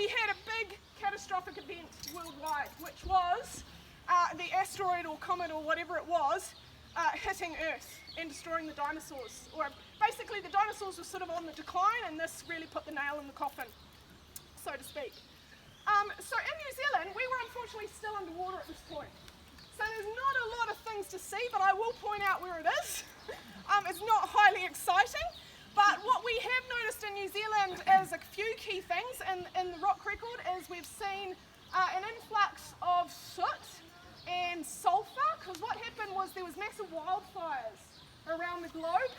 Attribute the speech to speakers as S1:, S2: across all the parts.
S1: we had a big catastrophic event worldwide, which was the asteroid or comet or whatever it was hitting Earth and destroying the dinosaurs. Or basically the dinosaurs were sort of on the decline, and this really put the nail in the coffin, so to speak. So in New Zealand, we were unfortunately still underwater at this point. So there's not a lot of things to see, but I will point out where it is. It's not highly exciting, but what we have noticed in New Zealand is a few key things in the rock record is we've seen an influx of soot and sulphur, because what happened was there was massive wildfires around the globe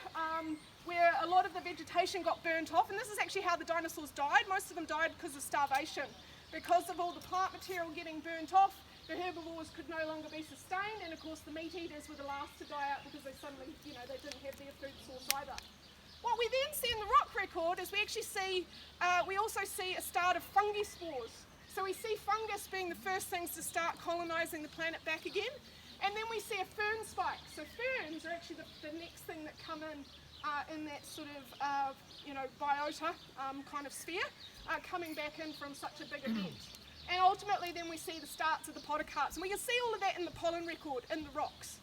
S1: where a lot of the vegetation got burnt off, and this is actually how the dinosaurs died. Most of them died because of starvation. Because of all the plant material getting burnt off, the herbivores could no longer be sustained, and of course the meat eaters were the last to die out because they suddenly, they didn't have their food source either. What we then see in the rock record is we also see a start of fungi spores. So we see fungus being the first things to start colonising the planet back again, and then we see a fern spike. So ferns are actually the next thing that come in that sort of biota kind of sphere, coming back in from such a big event. And ultimately then we see the starts of the podocarps, and we can see all of that in the pollen record in the rocks.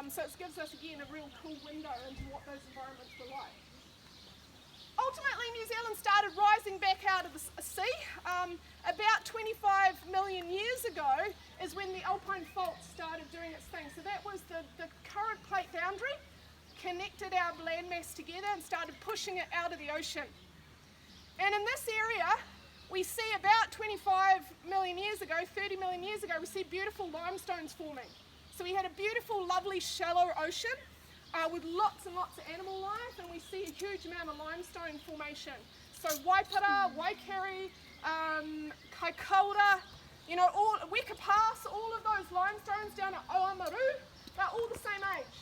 S1: So it gives us again a real cool window into what those environments were like. Ultimately New Zealand started rising back out of the sea. About 25 million years ago is when the alpine fault started doing its thing. So that was the current plate boundary connected our landmass together and started pushing it out of the ocean. And in this area, we see about 25 million years ago, 30 million years ago, we see beautiful limestones forming. So we had a beautiful, lovely, shallow ocean with lots and lots of animal life, and we see a huge amount of limestone formation. So Waipara, Waikeri, Kaikoura, Weka Pass, all of those limestones down at Oamaru, they're all the same age.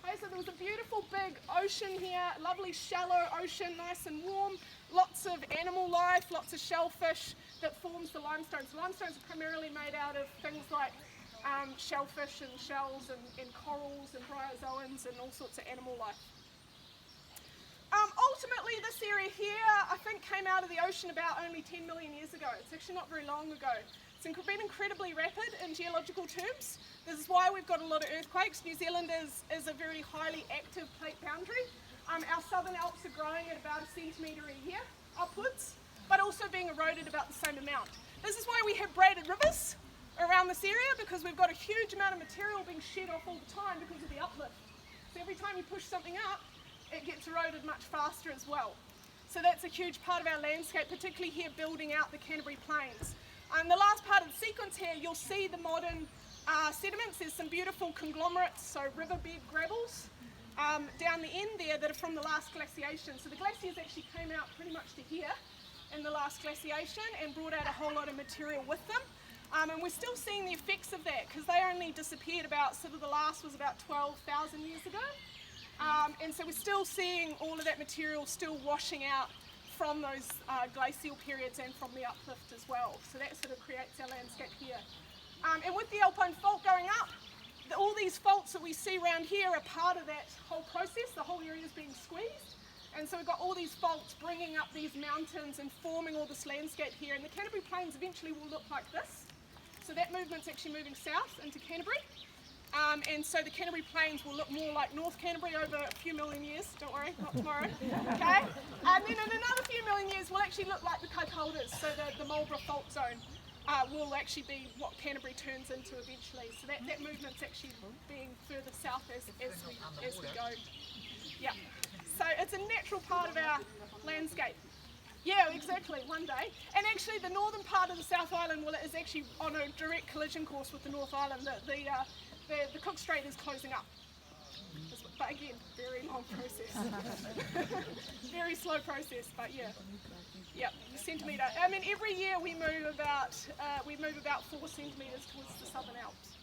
S1: Okay, so there was a beautiful big ocean here, lovely shallow ocean, nice and warm, lots of animal life, lots of shellfish that forms the limestones. So limestones are primarily made out of things like shellfish and shells and corals and bryozoans and all sorts of animal life. Ultimately this area here I think came out of the ocean about only 10 million years ago. It's actually not very long ago. It's been incredibly rapid in geological terms. This is why we've got a lot of earthquakes. New Zealand is a very highly active plate boundary. Our southern Alps are growing at about 1 centimetre a year upwards, but also being eroded about the same amount. This is why we have braided rivers around this area, because we've got a huge amount of material being shed off all the time because of the uplift. So every time you push something up, it gets eroded much faster as well. So that's a huge part of our landscape, particularly here building out the Canterbury Plains. The last part of the sequence here, you'll see the modern sediments. There's some beautiful conglomerates, so riverbed gravels down the end there that are from the last glaciation. So the glaciers actually came out pretty much to here in the last glaciation and brought out a whole lot of material with them. And we're still seeing the effects of that because they only disappeared about, the last was about 12,000 years ago. And so we're still seeing all of that material still washing out from those glacial periods and from the uplift as well. So that sort of creates our landscape here. And with the alpine fault going up, all these faults that we see around here are part of that whole process. The whole area is being squeezed. And so we've got all these faults bringing up these mountains and forming all this landscape here. And the Canterbury Plains eventually will look like this. So that movement's actually moving south into Canterbury. And so the Canterbury Plains will look more like North Canterbury over a few million years. Don't worry, not tomorrow. Okay? And then in another few million years will actually look like the Kaikouras. So the Marlborough Fault Zone will actually be what Canterbury turns into eventually. So that movement's actually being further south as we go. Yeah. So it's a natural part of our landscape. Yeah, exactly, one day. And actually the northern part of the South Island is actually on a direct collision course with the North Island. The Cook Strait is closing up. But again, very long process. Very slow process, but yeah. Yeah, the centimetre. I mean, every year we move about 4 centimetres towards the Southern Alps.